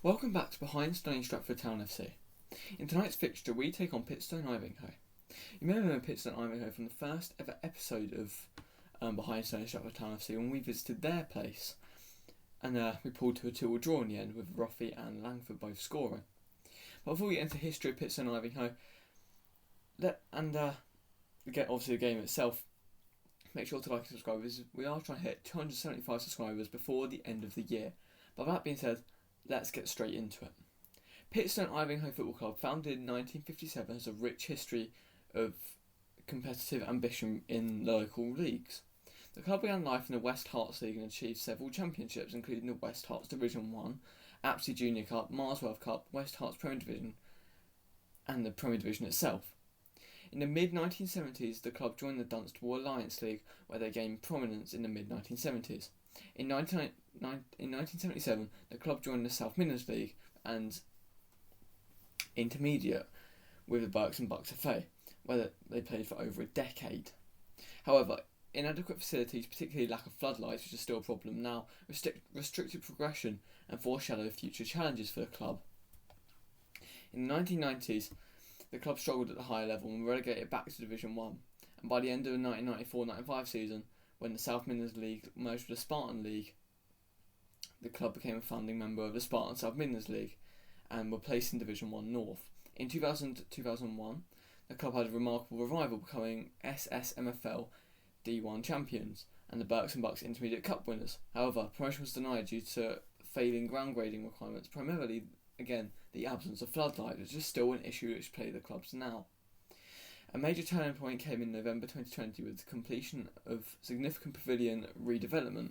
Welcome back to Behind Stony Stratford Town FC. In tonight's fixture we take on Pitstone Ivinghoe. You may remember Pitstone Ivinghoe from the first ever episode of Behind Stony Stratford Town FC when we visited their place and we pulled to a 2-2 draw in the end with Ruffy and Langford both scoring. But before we get into history of Pitstone Ivinghoe get obviously the game itself, make sure to like and subscribe because we are trying to hit 275 subscribers before the end of the year. But that being said, let's get straight into it. Pitstone Ivinghoe Football Club, founded in 1957, has a rich history of competitive ambition in local leagues. The club began life in the West Herts League and achieved several championships, including the West Herts Division 1, Apsley Junior Cup, Marsworth Cup, West Herts Premier Division, and the Premier Division itself. In the mid-1970s, the club joined the Dunstable Alliance League, where they gained prominence in the mid-1970s. In 1977, the club joined the South Midlands League and Intermediate with the Berks and Bucks FA, where they played for over a decade. However, inadequate facilities, particularly lack of floodlights, which is still a problem now, restricted progression and foreshadowed future challenges for the club. In the 1990s, the club struggled at the higher level and were relegated back to Division 1, and by the end of the 1994-95 season, when the South Midlands League merged with the Spartan League, the club became a founding member of the Spartan South Midlands League and were placed in Division 1 North. In 2000-2001, the club had a remarkable revival, becoming SSMFL D1 champions and the Berks and Bucks Intermediate Cup winners. However, promotion was denied due to failing ground grading requirements, primarily, again, the absence of floodlights, which is still an issue which plague the clubs now. A major turning point came in November 2020 with the completion of significant pavilion redevelopment,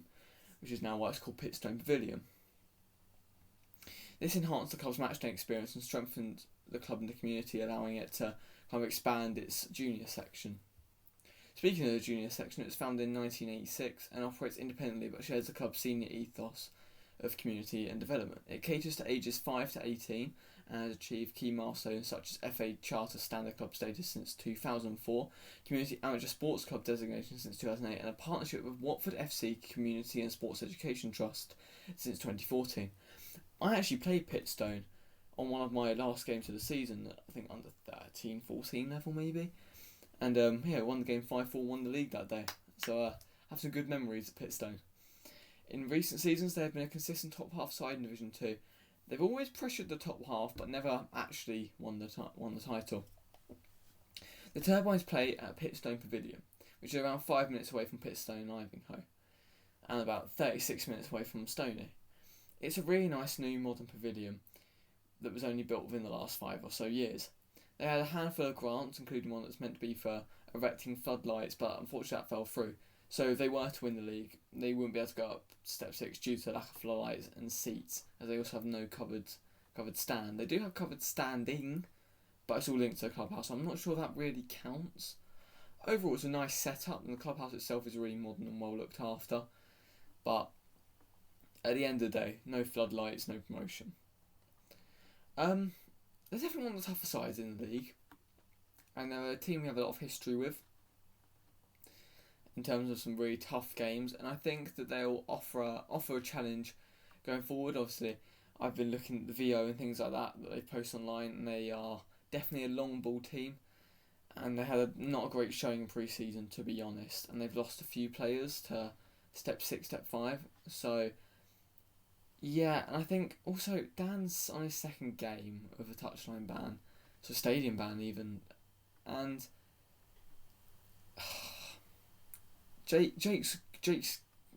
which is now why it's called Pitstone Pavilion. This enhanced the club's matchday experience and strengthened the club in the community, allowing it to kind of expand its junior section. Speaking of the junior section, it was founded in 1986 and operates independently but shares the club's senior ethos of community and development. It caters to ages 5 to 18 and has achieved key milestones such as FA Charter Standard Club status since 2004, Community Amateur Sports Club designation since 2008, and a partnership with Watford FC Community and Sports Education Trust since 2014. I actually played Pitstone on one of my last games of the season, I think under 13-14 level maybe, and won the game 5-4, won the league that day, so I have some good memories at Pitstone. In recent seasons, they have been a consistent top half side in Division 2. They've always pressured the top half, but never actually won the title. The Turbines play at Pitstone Pavilion, which is around 5 minutes away from Pitstone and Ivinghoe, and about 36 minutes away from Stony. It's a really nice new modern pavilion that was only built within the last 5 or so years. They had a handful of grants, including one that's meant to be for erecting floodlights, but unfortunately that fell through. So if they were to win the league, they wouldn't be able to go up to Step 6 due to lack of floodlights and seats, as they also have no covered stand. They do have covered standing, but it's all linked to the clubhouse, so I'm not sure that really counts. Overall, it's a nice setup, and the clubhouse itself is really modern and well looked after, but at the end of the day, no floodlights, no promotion. They're definitely one of the tougher sides in the league, and they're a team we have a lot of history with in terms of some really tough games, and I think that they'll offer a challenge going forward. Obviously, I've been looking at the VO and things like that they post online, and they are definitely a long ball team, and they had not a great showing in pre-season, to be honest, and they've lost a few players to Step 6, Step 5, so yeah, and I think also Dan's on his second game of a touchline ban, so stadium ban even, and Jake's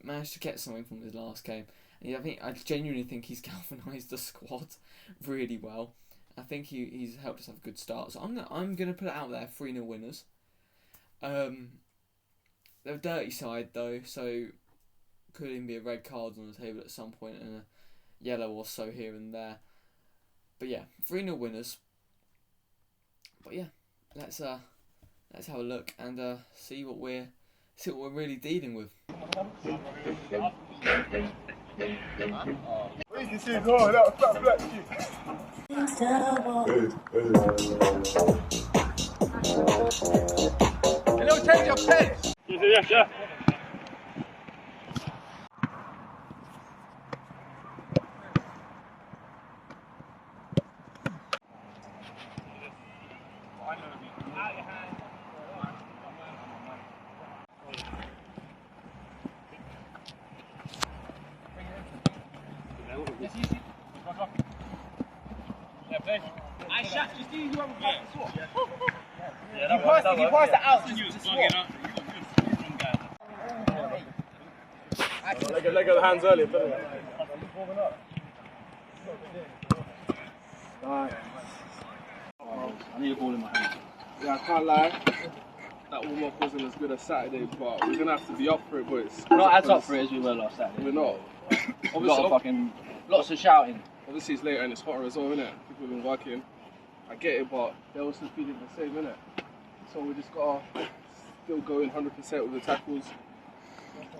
managed to get something from his last game, and I genuinely think he's galvanised the squad really well. I think he's helped us have a good start. So I'm gonna put it out there, 3-0 winners. They're a dirty side though, so could even be a red card on the table at some point and a yellow or so here and there. But yeah, 3-0 winners. But yeah, let's have a look and see what we're really dealing with. This is hard, that was fat black shit. Hello, change your place. Yeah. I shot just you have a swap. Yeah, he passed it out to swap. Let go of the hands earlier. I need a ball in my hand. Yeah, I can't lie. That warm-up wasn't as good as Saturday, but we're gonna have to be up for it, boys. We're not as up for it as we were last Saturday. We're not. Obviously, lots of shouting. Obviously, it's later and it's hotter as well, innit? People have been working. I get it, but they're also feeling the same, innit? So we just gotta still go in 100% with the tackles.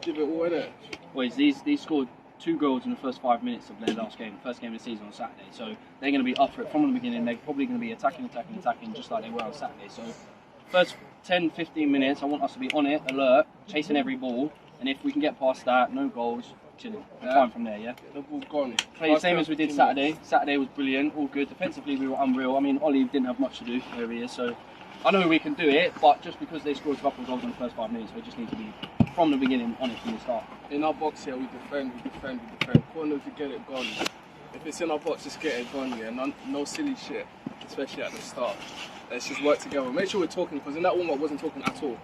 Give it all, innit? Boys, these scored 2 goals in the first 5 minutes of their last game, first game of the season on Saturday. So they're going to be up for it from the beginning. They're probably going to be attacking, just like they were on Saturday. So first 10-15 minutes, I want us to be on it, alert, chasing every ball. And if we can get past that, no goals, chilling. We're fine from there, yeah? The ball gone. Play the same as we did Saturday. Saturday was brilliant, all good. Defensively, we were unreal. I mean, Ollie didn't have much to do where he is, so I know we can do it, but just because they scored a couple of goals in the first 5 minutes, we just need to be, from the beginning, on it from the start. In our box here, we defend. Corners, we get it gone. If it's in our box, just get it gone, yeah? No silly shit, especially at the start. Let's just work together. Make sure we're talking, because in that warm-up, I wasn't talking at all.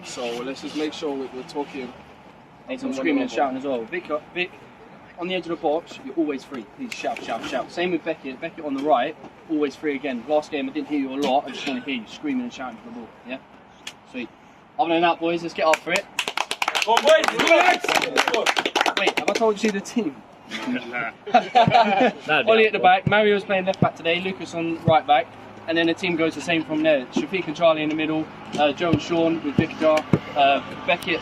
So let's just make sure we're talking. Need some screaming and shouting as well. Vic, on the edge of the box, you're always free. Please shout. Same with Beckett. Beckett on the right, always free again. Last game, I didn't hear you a lot. I just want to hear you screaming and shouting for the ball. Yeah? Sweet. Other than that, boys, let's get up for it. Come on, boys! Wait, have I told you the team? Ollie at the back. Mario's playing left back today. Lucas on right back. And then the team goes the same from there. Shafiq and Charlie in the middle, Joe and Sean with Victor, Beckett,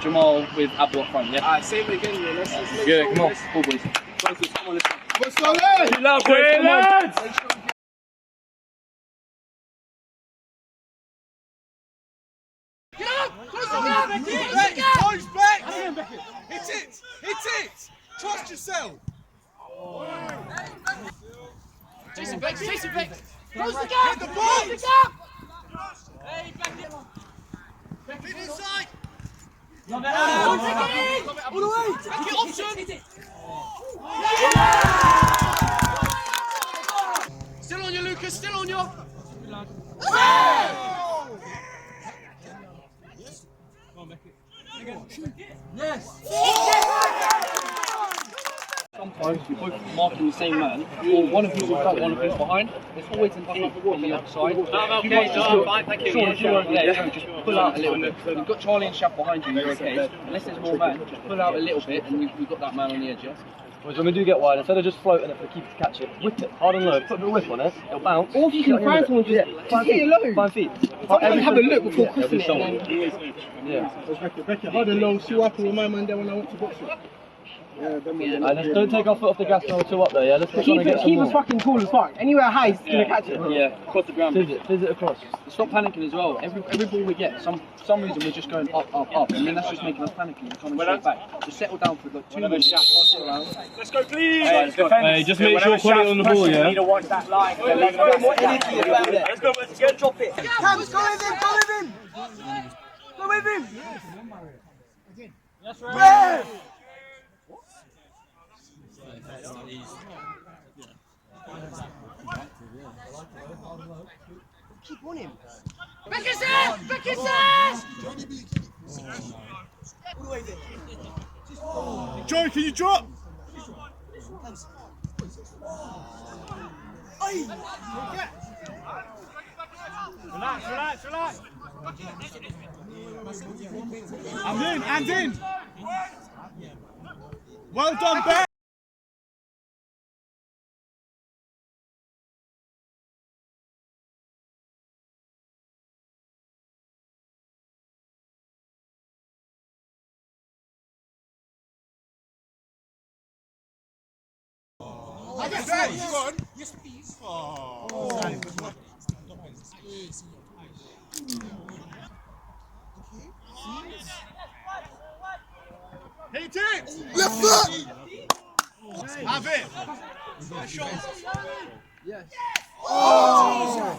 Jamal with Abdul up front, yeah? Alright, same again, yeah. Let's make Yeah, sure. come on. Cool, boys. Come on, let's go. What's on there? Chill out, boys, come on. Get up! Close the gap! Close the gap! Close back! Hit it! Trust yourself! Jason Beck! Close the gap! Hit the ball! Close the gap! Hit inside! All the way! Take it option! Still on you, Lucas! Still on you! Yes! Sometimes you're both marking the same man, or one of you's in front, one of you's behind. There's always an eight on the other side. Sean, if you're over there, just pull out a little bit. You've got Charlie and Shaf behind you, you're okay. Unless there's more man, just pull out a little bit and we've got that man on the edge, yeah? When we do get wide, instead of just floating it for the keeper to catch it, whip it hard and low, put a bit of whip on it, it'll bounce. Or if you can find someone just hit it low. 5 feet. Everyone have a look before crossing it. Yeah. Beckett, hard and low, see what happened with my man there when I went to box it. Let's don't take our foot off the gas now till up there, yeah? Let's keep trying to get some Keep more. us fucking cool as fuck. Anywhere high, he's gonna catch it. Yeah, across the ground. Fizz it across. Stop panicking as well. Every ball we get, some reason we're just going up. I mean, that's just making us panicky. We're trying to get back. Just settle down for like 2 minutes. Let's go, please! Hey, just make sure you put it on the ball, yeah? Need to watch that line. Let's go, more energy about it. Let's go, drop it. Cams, go with him, go with him! Go with him! That's right! Keep on him. Beckett's there! Beckett's there! Joe, can you drop? Relax. And in. Well done, Ben. Yes, please. Hit it! Left foot! Have it! Yes. Oh!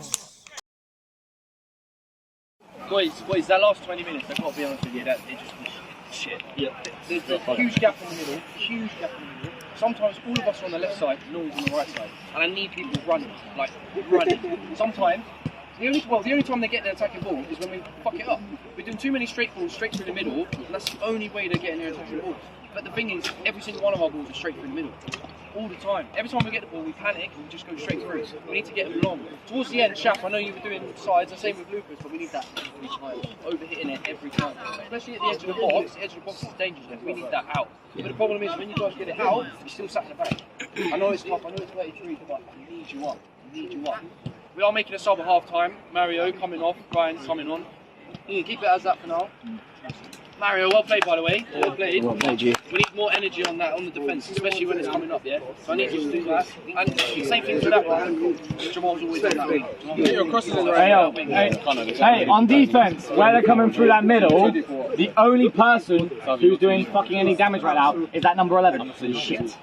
Boys, that last 20 minutes, I've got to be honest with you, that it just was shit. Yeah. There's a huge gap in the middle, Sometimes all of us are on the left side, no one's on the right side. And I need people running, like running. Sometimes, the only time they get their attacking ball is when we fuck it up. We're doing too many straight balls straight through the middle, and that's the only way they're getting their attacking balls. But the thing is, every single one of our balls are straight through the middle. All the time. Every time we get the ball, we panic and we just go straight through. We need to get them long. Towards the end, Shaf, I know you were doing sides, the same with Lucas, but we need that every time. Overhitting it every time. Especially at the edge of the box. The edge of the box is dangerous then. We need that out. But the problem is, when you guys get it out, you're still sat in the back. I know it's tough, I know it's 33, but I need you up. I need you up. We are making a sub at half time. Mario coming off, Ryan's coming on. You can keep it as that for now. Mario, well played by the way. Well played. Well played, G. We need more energy on that, on the defence, especially when it's coming up, yeah? So I need you to do that. And same thing for that one. Jamal's always on that wing. Hey, on defence, where they're coming through that middle, the only person who's doing fucking any damage right now is that number 11. Shit.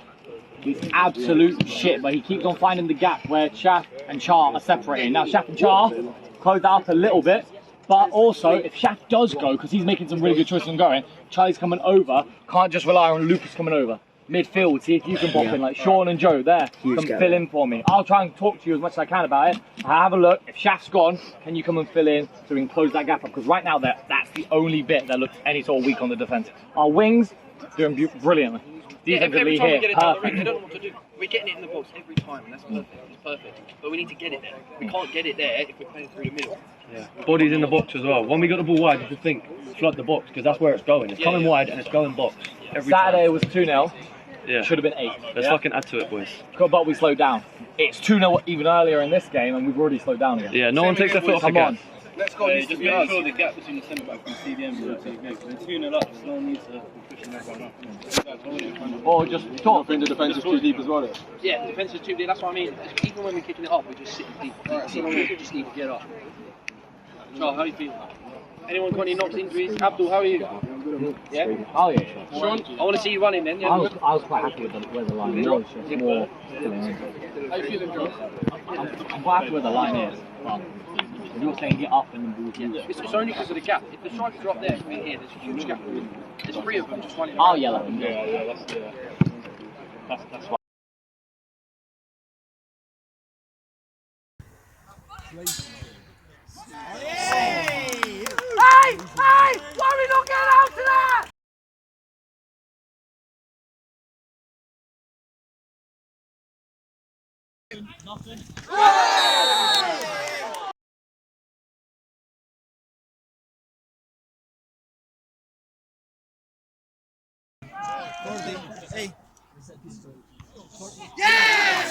He's absolute shit, but he keeps on finding the gap where Shaf and Char are separating. Now Shaf and Char close that up a little bit. But also, if Shaf does go, because he's making some really good choices on going, Charlie's coming over, can't just rely on Lucas coming over. Midfield, see if you can bop in, like Sean and Joe there, can fill in for me. I'll try and talk to you as much as I can about it. I'll have a look, if Shaf's gone, can you come and fill in so we can close that gap up? Because right now, that's the only bit that looks any sort of weak on the defence. Our wings, doing brilliantly. Every time we get it down the ring, they don't know what to do. We're getting it in the box every time, and that's perfect. It's perfect. But we need to get it there. We can't get it there if we're playing through the middle. Yeah. Bodies in the box as well. When we got the ball wide, you just think, flood the box, because that's where it's going. It's coming wide and it's going box. Saturday was 2-0. Yeah. Should have been 8. Let's fucking add to it, boys. But we slowed down. It's 2-0 even earlier in this game, and we've already slowed down again. Yeah, no one takes their foot off the gas. Let's go. Just make sure the gap between the centre back and CDM is okay. Because it's 2-0 up, there's no need to be pushing everyone up. Or just talk. I think the defence is too deep as well. Yeah, the defence is too deep. That's what I mean. Even when we're kicking it up, we're just sitting deep. We just need to get up. Charles, how are you feeling? Anyone got any knocks, injuries? Abdul, how are you? Yeah? Oh yeah, sure. Sean, I want to see you running then. Yeah? I was quite happy with where the line was. Just more. How you feeling, Joe? I'm quite happy where the line is. But you're saying get up and then It's only because of the gap. If the strikers are up there, we're here, there's a huge gap. There's 3 of them just running. I'll yell at them. That's why. Hey! Hey! Why are we not getting out to that? Hey! Yes!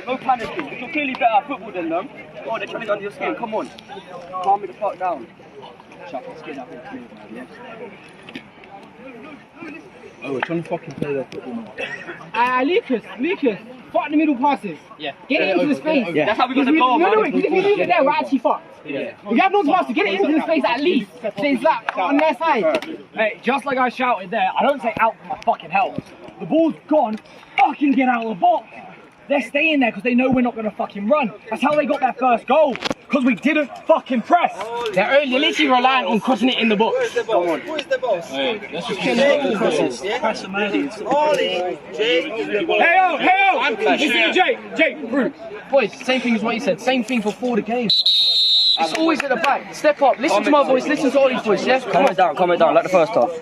No panicking. You're clearly better at football than them. Oh, they're trying to get under your skin. Come on. Calm me the fuck down. Chuck the skin up in the field, man, yeah? Oh, we're trying to fucking play their football, man. Lucas, fuck the middle passes. Yeah. Get it into the space. Yeah. That's how we got the goal, man. No, because if you leave it there, we're actually fucked. Yeah. If you have no pass to get it into the space at least, so it's like on their side. Hey, just like I shouted there, I don't say out for my fucking help. The ball's gone, fucking get out of the box. They're staying there because they know we're not going to fucking run. That's how they got their first goal. Because we didn't fucking press. They're literally relying on crossing it in the box. Come on. Who is the boss? Let's just get press them early. Ollie, Jake. Hey yo! Jake, Bruce. Boys, same thing as what you said. Same thing for 4 the game. It's always at the back. Step up. Listen to my voice. Listen to Ollie's voice, yeah? Comment down, like the first half.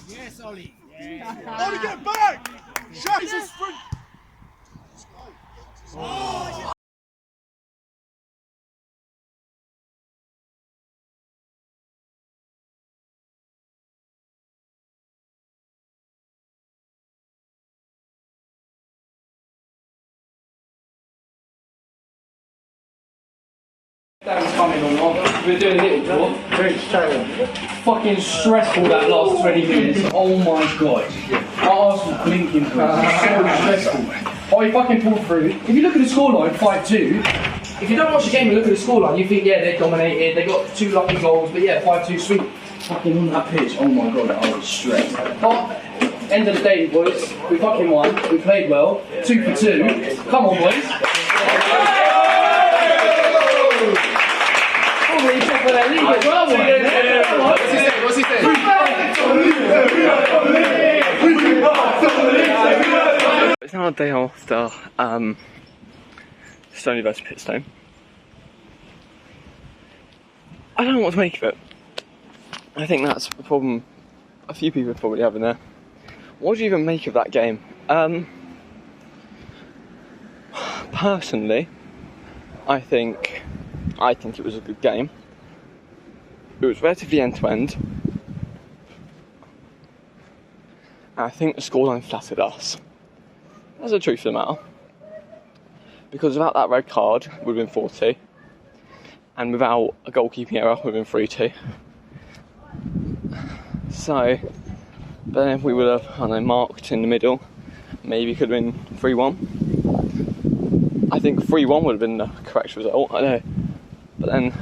Yes, Ollie. Ollie, get back! Shut his sprint! That was coming or not. We were doing a little draw. Fucking stressful that last 20 minutes. Oh my god. Our Arsenal blinking through. So stressful. Oh, he fucking pulled through. If you look at the scoreline, 5-2. If you don't watch the game and look at the scoreline, you think, yeah, they dominated, they got 2 lucky goals, but yeah, 5-2 sweet. Fucking on that pitch, oh my god, I was stressed. But, end of the day, boys, we fucking won, we played well, 2 for 2. Come on, boys. Oh, we're top of their league as well, boys. What's he saying? It's now a day after Stony versus Pitstone. I don't know what to make of it. I think that's a problem a few people probably have in there. What do you even make of that game? Personally, I think it was a good game. It was relatively end-to-end. And I think the scoreline flattered us. That's the truth of the matter. Because without that red card, it would have been 40. And without a goalkeeping error, it would have been 3-2. So, but then if we would have, I don't know, marked in the middle, maybe it could have been 3-1. I think 3-1 would have been the correct result, I know. But then,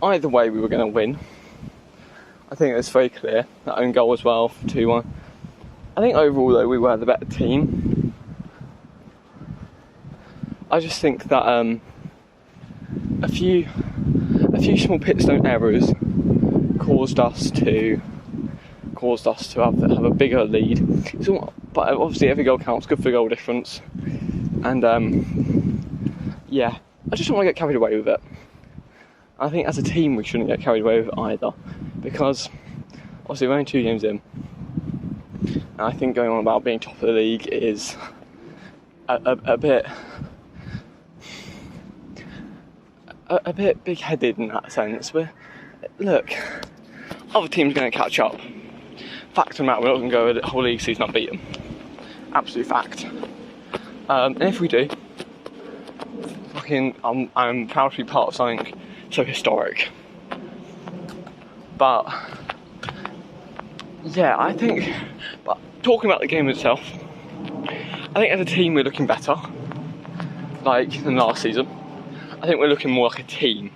either way we were going to win. I think it's very clear. That own goal as well, 2-1. I think overall though, we were the better team. I just think that a few small Pitstone errors caused us to have a bigger lead. But obviously every goal counts, good for goal difference. And yeah, I just don't want to get carried away with it. I think as a team we shouldn't get carried away with it either, because obviously we're only 2 games in. And I think going on about being top of the league is a bit big-headed in that sense. But look, other teams are going to catch up. Fact of the matter, we're not going to go the whole league season unbeaten. Absolute fact. And if we do, I'm proud to be part of something so historic. But yeah, I think. But talking about the game itself, I think as a team we're looking better, like than last season. I think we're looking more like a team,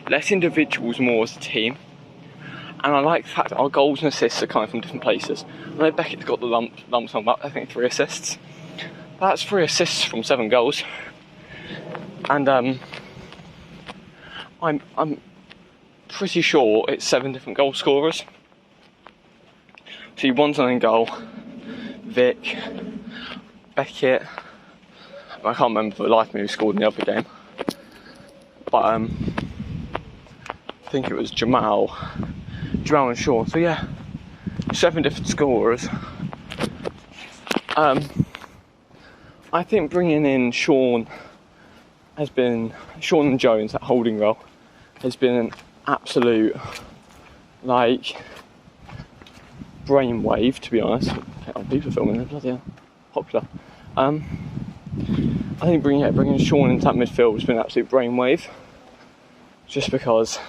less individuals, more as a team. And I like the fact that our goals and assists are coming from different places. I know Beckett's got the lump sum up, I think 3 assists. But that's 3 assists from 7 goals. And I'm pretty sure it's 7 different goal scorers. So one's an own goal, Vic, Beckett. I can't remember for the life of me who scored in the other game. But I think it was Jamal and Sean. So yeah, 7 different scorers. I think bringing in Sean and Jones, that holding role, has been an absolute, brainwave, to be honest. People are filming, they're bloody hell popular. I think bringing Sean into that midfield has been an absolute brainwave, just because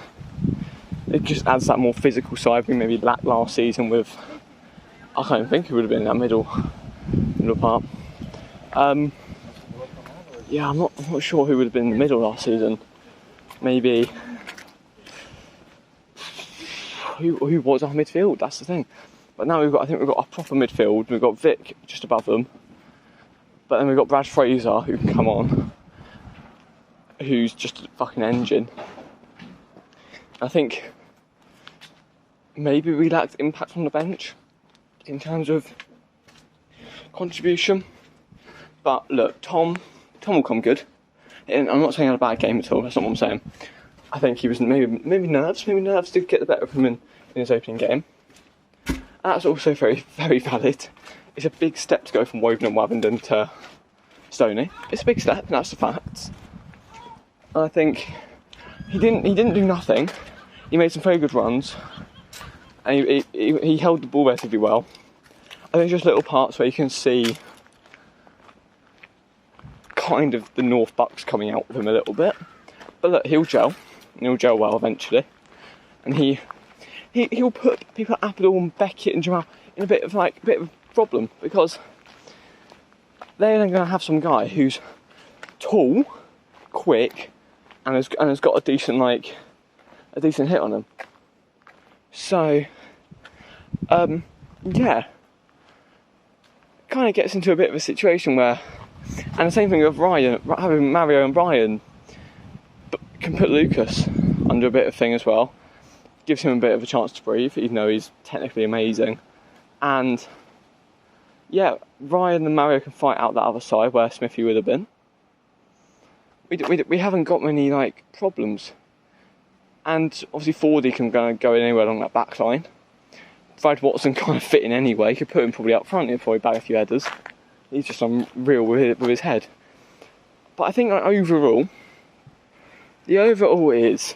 it just adds that more physical side we maybe lacked last season with. I can't even think it would have been in that middle part. Yeah, I'm not sure who would have been in the middle last season. Maybe who was our midfield? That's the thing. But now I think we've got a proper midfield. We've got Vic just above them, but then we've got Brad Fraser who can come on, who's just a fucking engine. I think maybe we lacked impact on the bench in terms of contribution. But look, Tom will come good. And I'm not saying he had a bad game at all, that's not what I'm saying. I think he was maybe nerves did get the better of him in his opening game. That's also very, very valid. It's a big step to go from Woven and Wavendon to Stony. It's a big step, and that's the fact. I think he didn't do nothing. He made some very good runs, and he held the ball relatively well. I think just little parts where you can see kind of the North Bucks coming out with him a little bit. But look, he'll gel, and he'll gel well eventually. And he'll put people like Abdul and Beckett and Jamal in a bit of a problem, because they're then going to have some guy who's tall, quick, and has got a decent hit on him. So, yeah, kind of gets into a bit of a situation where, and the same thing with Ryan, having Mario and Brian can put Lucas under a bit of thing as well. Gives him a bit of a chance to breathe, even though he's technically amazing. And yeah, Ryan and Mario can fight out that other side where Smithy would have been. We haven't got many problems. And obviously Fordy can go anywhere along that back line. Brad Watson kind of fit in anyway. You could put him probably up front, he'd probably bag a few headers. He's just unreal with his head. But I think overall, the overall is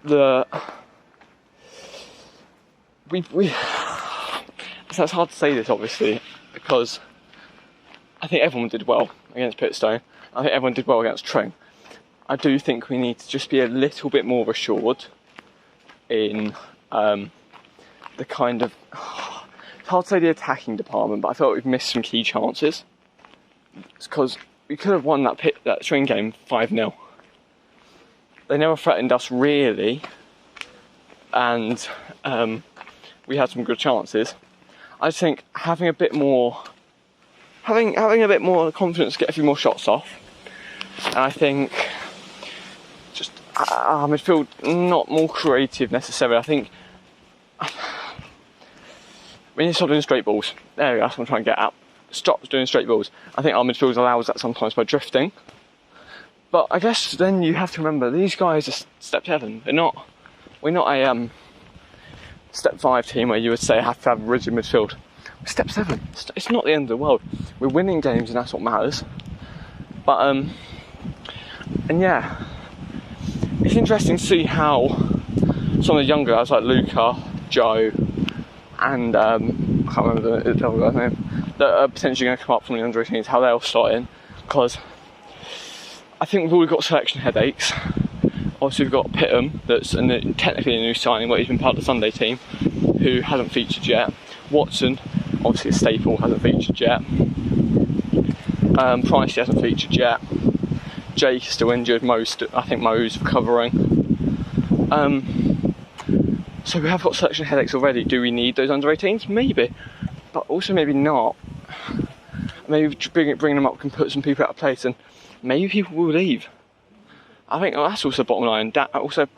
so it's hard to say this obviously, because I think everyone did well against Pitstone. I think everyone did well against Trent. I do think we need to just be a little bit more assured in the kind of, it's hard to say the attacking department, but I felt we've missed some key chances. It's because we could have won that string game 5-0. They never threatened us really, and we had some good chances. I just think having a bit more confidence to get a few more shots off, and I think just our midfield not more creative necessarily. I think we need to stop doing straight balls. There we go, that's what I'm trying to get at. Stop doing straight balls. I think our midfield allows that sometimes by drifting. But I guess then you have to remember, these guys are step 7. We're not a step 5 team where you would say have to have a rigid midfield. We're step 7. It's not the end of the world. We're winning games and that's what matters. But and yeah, it's interesting to see how some of the younger guys like Luca, Joe, and I can't remember the other guy's name, that are potentially going to come up from the under 18s, how they'll start in, because I think we've already got selection headaches. Obviously we've got Pittham, that's technically a new signing, but he's been part of the Sunday team, who hasn't featured yet. Watson, obviously a staple, hasn't featured yet. Price hasn't featured yet. Jake is still injured. I think Mo's recovering. So we have got selection headaches already. Do we need those under 18s? Maybe, but also maybe not. Maybe bringing them up can put some people out of place, and maybe people will leave. I think that's also bottom line. I'm sorry,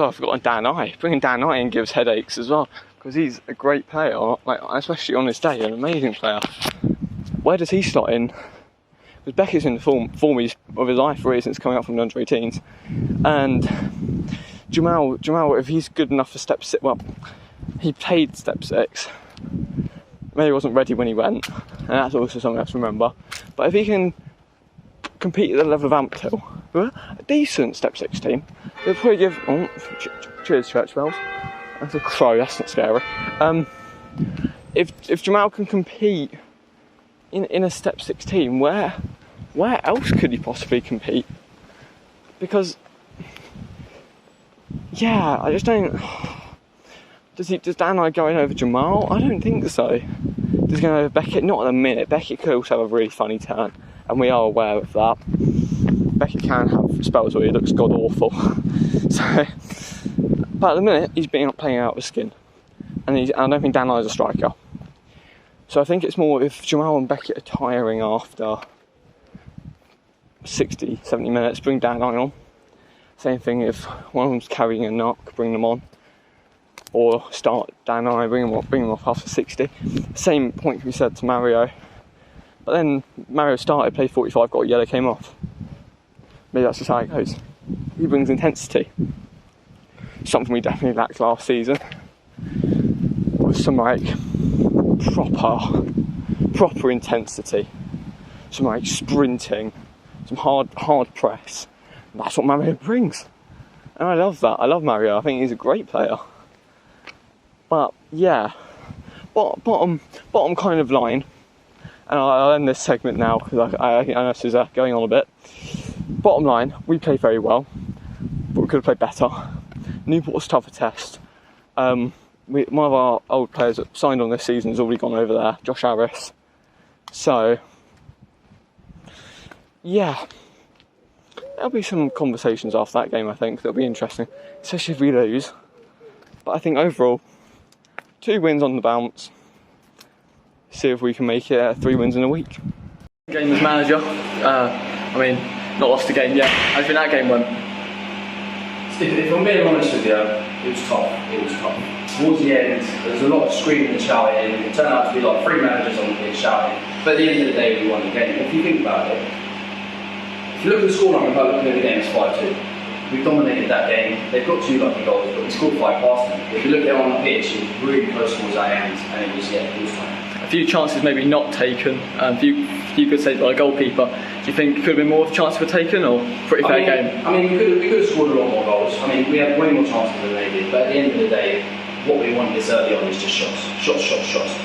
I've forgotten Dan I. Bringing Dan I in gives headaches as well, because he's a great player, especially on this day, an amazing player. Where does he slot in? Because Beckett's in the form of his life really since coming up from the under 18s, and Jamal, if he's good enough for step 6, well, he played step 6. Maybe he wasn't ready when he went, and that's also something else to remember. But if he can compete at the level of Amptill, a decent step 6 team, they'll probably give. Oh, cheers, church bells. That's a crow. That's not scary. If Jamal can compete in a step 6 team, where else could he possibly compete? Because yeah, I just don't. Does Dan I going over Jamal? I don't think so. Does he go over Beckett? Not at the minute. Beckett could also have a really funny turn, and we are aware of that. Beckett can have spells where he looks god awful. So, but at the minute he's playing out of his skin, and I don't think Dan I is a striker. So I think it's more if Jamal and Beckett are tiring after 60, 70 minutes, bring Dan I on. Same thing if one of them's carrying a knock, bring them on. Or start Dan I, bring him off after 60. Same point can be said to Mario. But then Mario started, played 45, got a yellow, came off. Maybe that's just how it goes. He brings intensity. Something we definitely lacked last season. With some proper intensity. Some sprinting. Some hard press. And that's what Mario brings. And I love that. I love Mario. I think he's a great player. But yeah, bottom kind of line, and I'll end this segment now because I know this is going on a bit. bottom line, we played very well, but we could have played better. Newport's a tougher test. One of our old players that signed on this season has already gone over there, Josh Harris. So, yeah, there'll be some conversations after that game, I think, that'll be interesting, especially if we lose. But I think overall, 2 wins on the bounce. See if we can make it 3 wins in a week. Game as manager, not lost a game yet. How do you think that game went? If I'm being honest with you, it was tough. Towards the end, there was a lot of screaming and shouting. It turned out to be like 3 managers on the pitch shouting. But at the end of the day, we won the game. If you think about it, if you look at the scoreline without looking at the game, it's 5-2. We dominated that game. They've got 2 lucky goals, but we scored 5 past them. If you look at it on the pitch, it was really close towards our end, and it was time. A few chances maybe not taken. You could say by a goalkeeper. Do you think could have been more of a chance were taken, or pretty fair game? We could have scored a lot more goals. We had way more chances than they did. But at the end of the day, what we wanted this early on is just shots.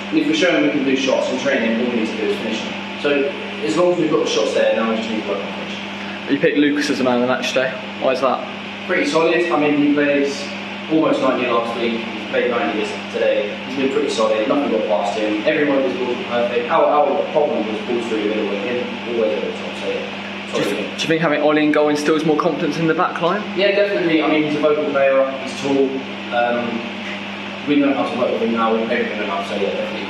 And if we're showing we can do shots in training, all we need to do is finish them. So as long as we've got the shots there, now we just need to work on finish. You picked Lucas as the man of the match today. Why is that? Pretty solid. He played almost 90 last week. He played 90 today. He's been pretty solid. Nothing got past him. Everyone was balls were perfect. Our problem was balls through the middle with him. Always at the top. So yeah. Do you think having Ollie in goal instills more confidence in the back line? Yeah, definitely. He's a vocal player. He's tall. We know how to work with him now. We've everything enough. So yeah, definitely.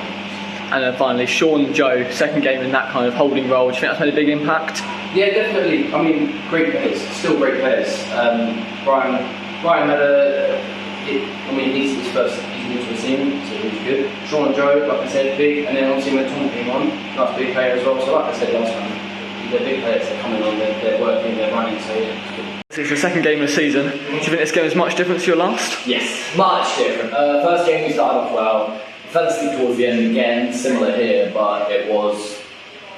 And then finally, Sean and Joe, second game in that kind of holding role. Do you think that's made a big impact? Yeah, definitely. Great players. Still great players. Brian had he's his first season into the season, so he was good. Sean and Joe, like I said, big, and then obviously when Tom came on, that's a big player as well. So like I said last time, they're big players. They're coming on, they're working, they're running. So yeah, it's good. It's your second game of the season. Do you think this game is much different to your last? Yes, much different. First game we started off well. Fell asleep towards the end again, similar here, but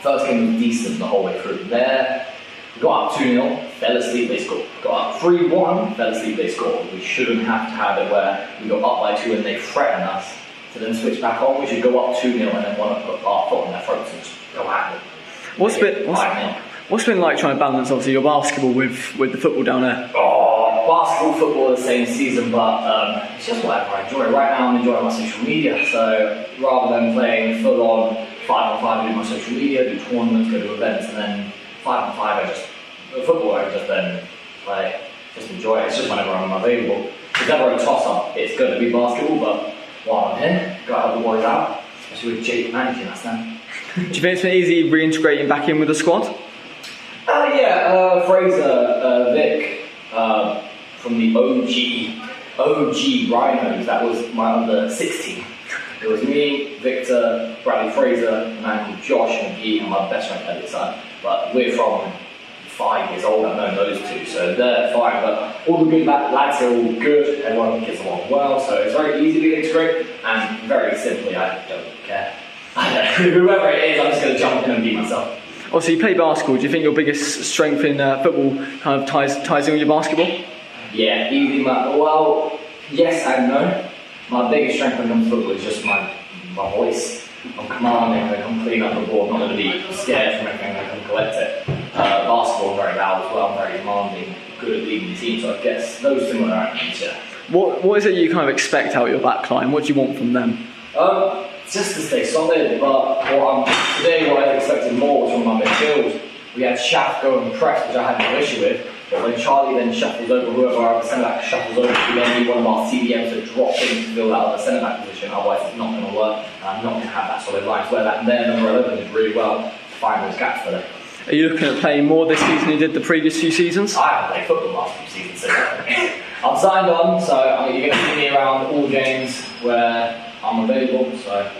first game was decent the whole way through. There, we got up 2-0, fell asleep, they scored. Got up 3-1, fell asleep, they scored. We shouldn't have to have it where we got up by 2 and they threaten us to then switch back on. We should go up 2-0 and then want to put our foot on their throats and just go at them. What's been like trying to balance obviously your basketball with the football down there? Basketball, football the same season, but it's just whatever I enjoy. Right now I'm enjoying my social media, so rather than playing full on 5-on-5, I do my social media, do tournaments, go to events, and then 5-on-5 football I just enjoy it. It's just whenever I'm available. If there's ever a toss-up, it's going to be basketball, but while I'm here, gotta help the boys out, especially with Jake managing us now. Do you think it's been easy reintegrating back in with the squad? Fraser, Vic, from the OG Rhinos, that was my under 16. It was me, Victor, Bradley Fraser, a man called Josh McGee, and my best friend at the time. But we're from 5 years old, I've known those two, so they're fine. But all the good lads are all good, everyone gets along well, so it's very easy to integrate, and very simply, I don't care. Whoever it is, I'm just going to jump in and be myself. Also, you play basketball. Do you think your biggest strength in football kind of ties in with your basketball? Yeah, easy. Well, yes and no. My biggest strength when it comes to football is just my voice. I'm commanding, I can clean up the board, I'm not going to be scared from anything, I can collect it. Basketball, I'm very loud as well, I'm very demanding, good at leading the team, so I guess those similarities, yeah. What is it you kind of expect out of your back line? What do you want from them? Just to stay solid, but today what I expected more was from my midfield. We had Shaft go and press, which I had no issue with, but when Charlie then shuffles over, whoever our centre-back shuffles over, we then need one of our CDMs to drop in to fill out of the centre-back position, otherwise it's not going to work, and I'm not going to have that solid line. So where that their number 11 is really well to find those gaps for them. Are you looking at playing more this season than you did the previous few seasons? I haven't played football the last few seasons, so I'm signed on, so you're going to see me around all games where I'm available, so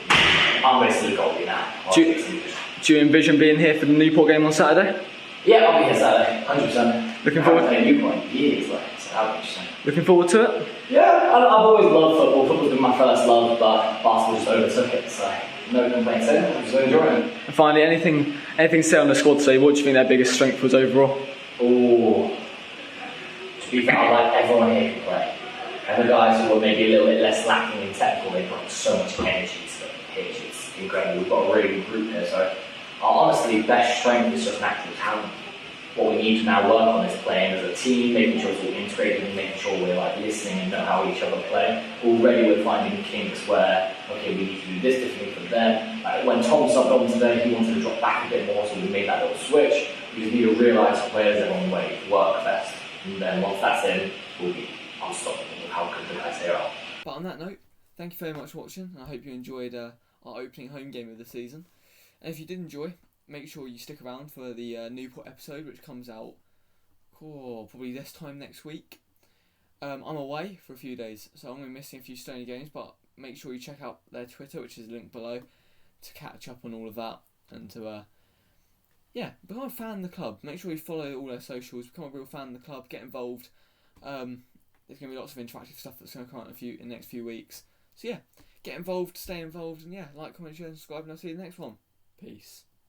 I'm basically a goalie now. Do you envision being here for the Newport game on Saturday? Yeah, I'll be here Saturday, 100%. Looking forward. I haven't played Newport in years, so that'll be interesting. Looking forward to it? Yeah, I've always loved football. Football's been my first love, but basketball just overtook it, so no complaints there. I'm just enjoying it. And finally, anything to say on the squad today? What do you think their biggest strength was overall? To be fair, I like everyone here can play. And the guys who were maybe a little bit less lacking in technical, they brought so much energy to the pitch. It's incredible. We've got a really good group here, so honestly, best strength is just natural talent. what we need to now work on is playing as a team, making sure it's all integrated and making sure we're like listening and know how each other play. Already we're finding kinks where, okay, we need to do this differently from them. Like when Tom subbed on today, he wanted to drop back a bit more, so we made that little switch. We just need to realise where's everyone's way to work best. And then once that's in, we'll be unstoppable with how good the guys here are. But on that note, thank you very much for watching. I hope you enjoyed our opening home game of the season. And if you did enjoy, make sure you stick around for the Newport episode, which comes out probably this time next week. I'm away for a few days, so I'm going to be missing a few Stony games, but make sure you check out their Twitter, which is linked below, to catch up on all of that and to become a fan of the club. Make sure you follow all their socials, become a real fan of the club, get involved. There's going to be lots of interactive stuff that's going to come out in the next few weeks. So yeah, get involved, stay involved, and yeah, like, comment, share, and subscribe, and I'll see you in the next one. Peace.